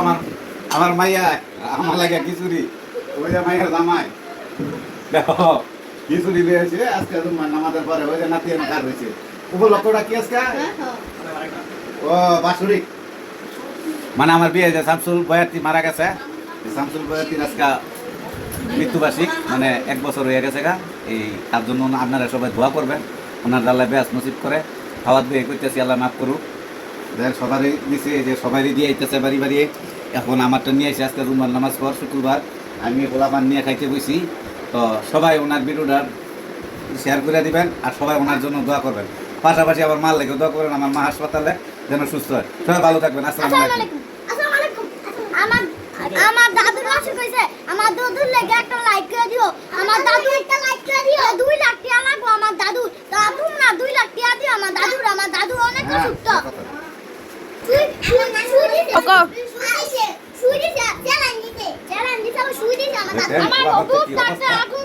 আমার আমার মাইয়া আমার লাগে খিচুড়ি ওই যে মাইয়ার জামাই দেখো খিচুড়ি বেরিয়েছে আজকে তোমার নামাজের পরে ওই যে নাতি কার হয়েছে উপলক্ষটা কি আজকে ও বাসুরিক মানে আমার বিয়ে যে শামসুল বয়াতি মারা গেছে শামসুল বয়াতির আজকে মৃত্যুবার্ষিক মানে 1 বছর হয়ে গেছে গা এই তার জন্য আপনারা সবাই দোয়া করবেন ওনার আল্লাহ বেশ নসিব করে খাওয়া দিয়ে করতেছি আল্লাহ মাফ করুক দেখ সবারই দিছে যে সবারই দিয়ে আইতেছে বাড়ি বাড়ি এখন আমারটা নিয়ে এসে আজকে রুমার নামাজ পর শুক্রবার আমি গোলাপান নিয়ে খাইতে বসি তো সবাই ওনার ভিডিওটা শেয়ার করে দিবেন আর সবাই ওনার জন্য দোয়া করবেন পাশাপাশি আমার মার লেগে দোয়া করবেন আমার মা হাসপাতালে যেন সুস্থ হয় সবাই ভালো থাকবেন আসসালামু আলাইকুম আমার দাদুর অসুখ হয়েছে আমার দাদুর লেগে একটা লাইক করে দিও আমার দাদু একটা লাইক করে দিও 2 লাখ টাকা লাগবে আমার দাদু তা তোমরা 2 লাখ টাকা দিও আমার দাদু অনেক অসুস্থ চ্যালেঞ্জ দিতে আমার দাদু আমার খুব